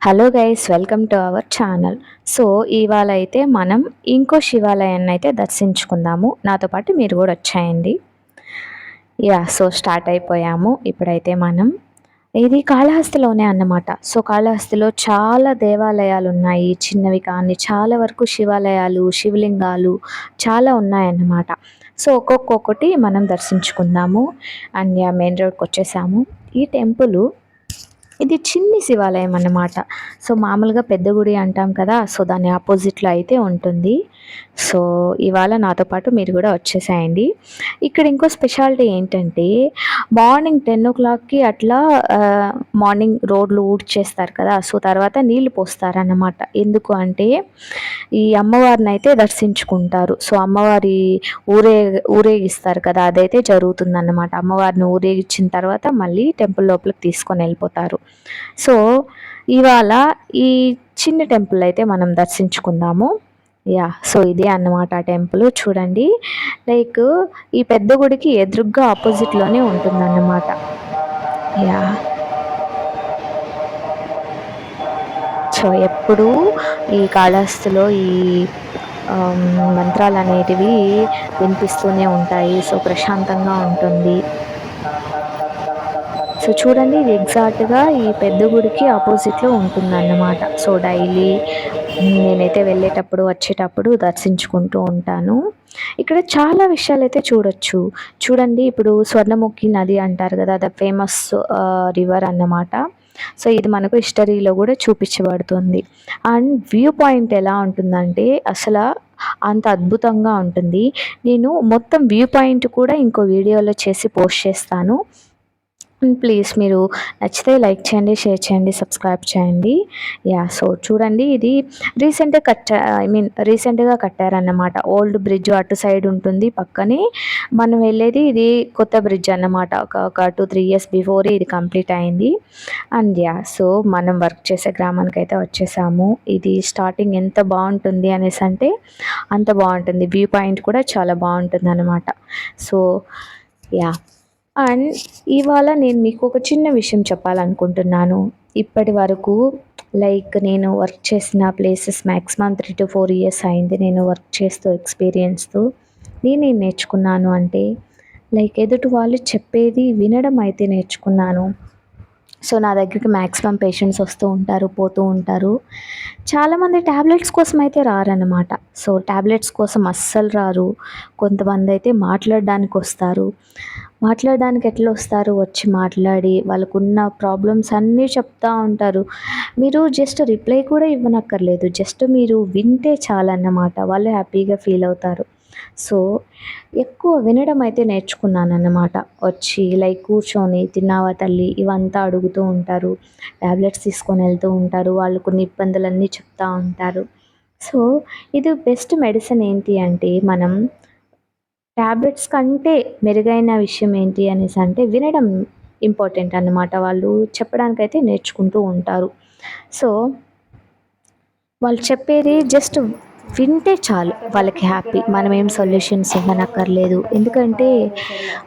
Hello guys, welcome to our channel. So ఇవాళ అయితే మనం ఇంకో శివాలయాన్ని అయితే దర్శించుకుందాము. నాతో పాటు మీరు కూడా వచ్చేయండి. సో స్టార్ట్ అయిపోయాము. ఇప్పుడైతే మనం ఇది కాళహస్తిలోనే అన్నమాట. సో కాళహస్తిలో చాలా దేవాలయాలు ఉన్నాయి, చిన్నవి కానీ చాలా వరకు శివాలయాలు, శివలింగాలు చాలా ఉన్నాయన్నమాట. సో ఒక్కొక్కటి మనం దర్శించుకుందాము. అండ్ మెయిన్ రోడ్కి వచ్చేసాము. ఈ టెంపుల్ ఇది చిన్ని శివాలయం అన్నమాట. సో మామూలుగా పెద్ద గుడి అంటాం కదా, సో దాని ఆపోజిట్లో అయితే ఉంటుంది. సో ఇవాళ నాతో పాటు మీరు కూడా వచ్చేసేయండి. ఇక్కడ ఇంకో స్పెషాలిటీ ఏంటంటే మార్నింగ్ 10 o'clockకి అట్లా మార్నింగ్ రోడ్లు ఊడ్చేస్తారు కదా, సో తర్వాత నీళ్లు పోస్తారన్నమాట. ఎందుకు అంటే ఈ అమ్మవారిని అయితే దర్శించుకుంటారు. సో అమ్మవారి ఊరేగిస్తారు కదా, అదైతే జరుగుతుందన్నమాట. అమ్మవారిని ఊరేగించిన తర్వాత మళ్ళీ టెంపుల్ లోపలికి తీసుకొని వెళ్ళిపోతారు. సో ఇవాళ ఈ చిన్న టెంపుల్ అయితే మనం దర్శించుకుందాము. సో ఇదే అన్నమాట టెంపుల్. చూడండి, లైక్ ఈ పెద్ద గుడికి ఎదురుగ్గా ఆపోజిట్లోనే ఉంటుందన్నమాట. సో ఎప్పుడు ఈ కాళహస్తిలో ఈ మంత్రాలు అనేటివి వినిపిస్తూనే ఉంటాయి. సో ప్రశాంతంగా ఉంటుంది. సో చూడండి, ఇది ఎగ్జాక్ట్గా ఈ పెద్ద గుడికి ఆపోజిట్లో ఉంటుందన్నమాట. సో డైలీ నేనైతే వెళ్ళేటప్పుడు వచ్చేటప్పుడు దర్శించుకుంటూ ఉంటాను. ఇక్కడ చాలా విషయాలు అయితే చూడొచ్చు. చూడండి, ఇప్పుడు స్వర్ణముఖి నది అంటారు కదా, అది ఫేమస్ రివర్ అన్నమాట. సో ఇది మనకు హిస్టరీలో కూడా చూపించబడుతుంది. అండ్ వ్యూ పాయింట్ ఎలా ఉంటుందంటే అసలు అంత అద్భుతంగా ఉంటుంది. నేను మొత్తం వ్యూ పాయింట్ కూడా ఇంకో వీడియోలో చేసి పోస్ట్ చేస్తాను. ప్లీజ్ మీరు నచ్చితే లైక్ చేయండి, షేర్ చేయండి, సబ్స్క్రైబ్ చేయండి. సో చూడండి, ఇది రీసెంట్గా కట్టారన్నమాట. ఓల్డ్ బ్రిడ్జ్ అటు సైడ్ ఉంటుంది పక్కనే. మనం వెళ్ళేది ఇది కొత్త బ్రిడ్జ్ అన్నమాట. ఒక 2-3 years బిఫోర్ ఇది కంప్లీట్ అయింది. అండ్ సో మనం వర్క్ చేసే గ్రామానికి అయితే వచ్చేసాము. ఇది స్టార్టింగ్ ఎంత బాగుంటుంది అనేసి అంటే అంత బాగుంటుంది. వ్యూ పాయింట్ కూడా చాలా బాగుంటుంది అన్నమాట. సో అండ్ ఇవాళ నేను మీకు ఒక చిన్న విషయం చెప్పాలనుకుంటున్నాను. ఇప్పటి వరకు లైక్ నేను వర్క్ చేసిన ప్లేసెస్ మ్యాక్సిమం 3-4 years అయింది నేను వర్క్ చేస్తూ ఎక్స్పీరియన్స్తో. నేనేం నేర్చుకున్నాను అంటే లైక్ ఎదుటి వాళ్ళు చెప్పేది వినడం అయితే నేర్చుకున్నాను. సో నా దగ్గరికి మ్యాక్సిమం పేషెంట్స్ వస్తూ ఉంటారు, పోతూ ఉంటారు. చాలామంది ట్యాబ్లెట్స్ కోసం అయితే రారన్నమాట. సో ట్యాబ్లెట్స్ కోసం అస్సలు రారు. కొంతమంది అయితే మాట్లాడడానికి వస్తారు. మాట్లాడడానికి ఎట్లా వస్తారు, వచ్చి మాట్లాడి వాళ్ళకున్న ప్రాబ్లమ్స్ అన్నీ చెప్తూ ఉంటారు. మీరు జస్ట్ రిప్లై కూడా ఇవ్వనక్కర్లేదు, జస్ట్ మీరు వింటే చాలన్నమాట. వాళ్ళు హ్యాపీగా ఫీల్ అవుతారు. సో ఎక్కువ వినడం అయితే నేర్చుకున్నాను అన్నమాట. వచ్చి లైక్ కూర్చొని తిన్నావా తల్లి ఇవంతా అడుగుతూ ఉంటారు. ట్యాబ్లెట్స్ తీసుకొని వెళ్తూ ఉంటారు. వాళ్ళు కొన్ని ఇబ్బందులన్నీ చెప్తూ ఉంటారు. సో ఇది బెస్ట్ మెడిసిన్ ఏంటి అంటే మనం ట్యాబ్లెట్స్ కంటే మెరుగైన విషయం ఏంటి అనేసి అంటే వినడం ఇంపార్టెంట్ అన్నమాట. వాళ్ళు చెప్పడానికైతే నేర్చుకుంటూ ఉంటారు. సో వాళ్ళు చెప్పేది జస్ట్ వింటే చాలు, వాళ్ళకి హ్యాపీ. మనం ఏం సొల్యూషన్స్ ఇవ్వనక్కర్లేదు. ఎందుకంటే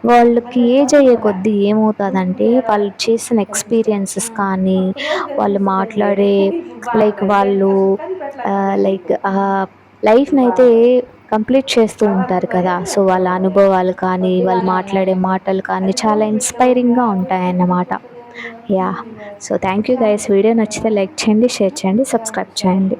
వాళ్ళకి ఏజ్ అయ్యే కొద్దీ ఏమవుతుందంటే వాళ్ళు చేసిన ఎక్స్పీరియన్సెస్ కానీ వాళ్ళు మాట్లాడే వాళ్ళు లైక్ లైఫ్ని అయితే కంప్లీట్ చేస్తూ ఉంటారు కదా. సో వాళ్ళ అనుభవాలు కానీ వాళ్ళు మాట్లాడే మాటలు కానీ చాలా ఇన్స్పైరింగ్గా ఉంటాయన్నమాట. So thank you guys. Video నచ్చితే లైక్ చేయండి, షేర్ చేయండి, సబ్స్క్రైబ్ చేయండి.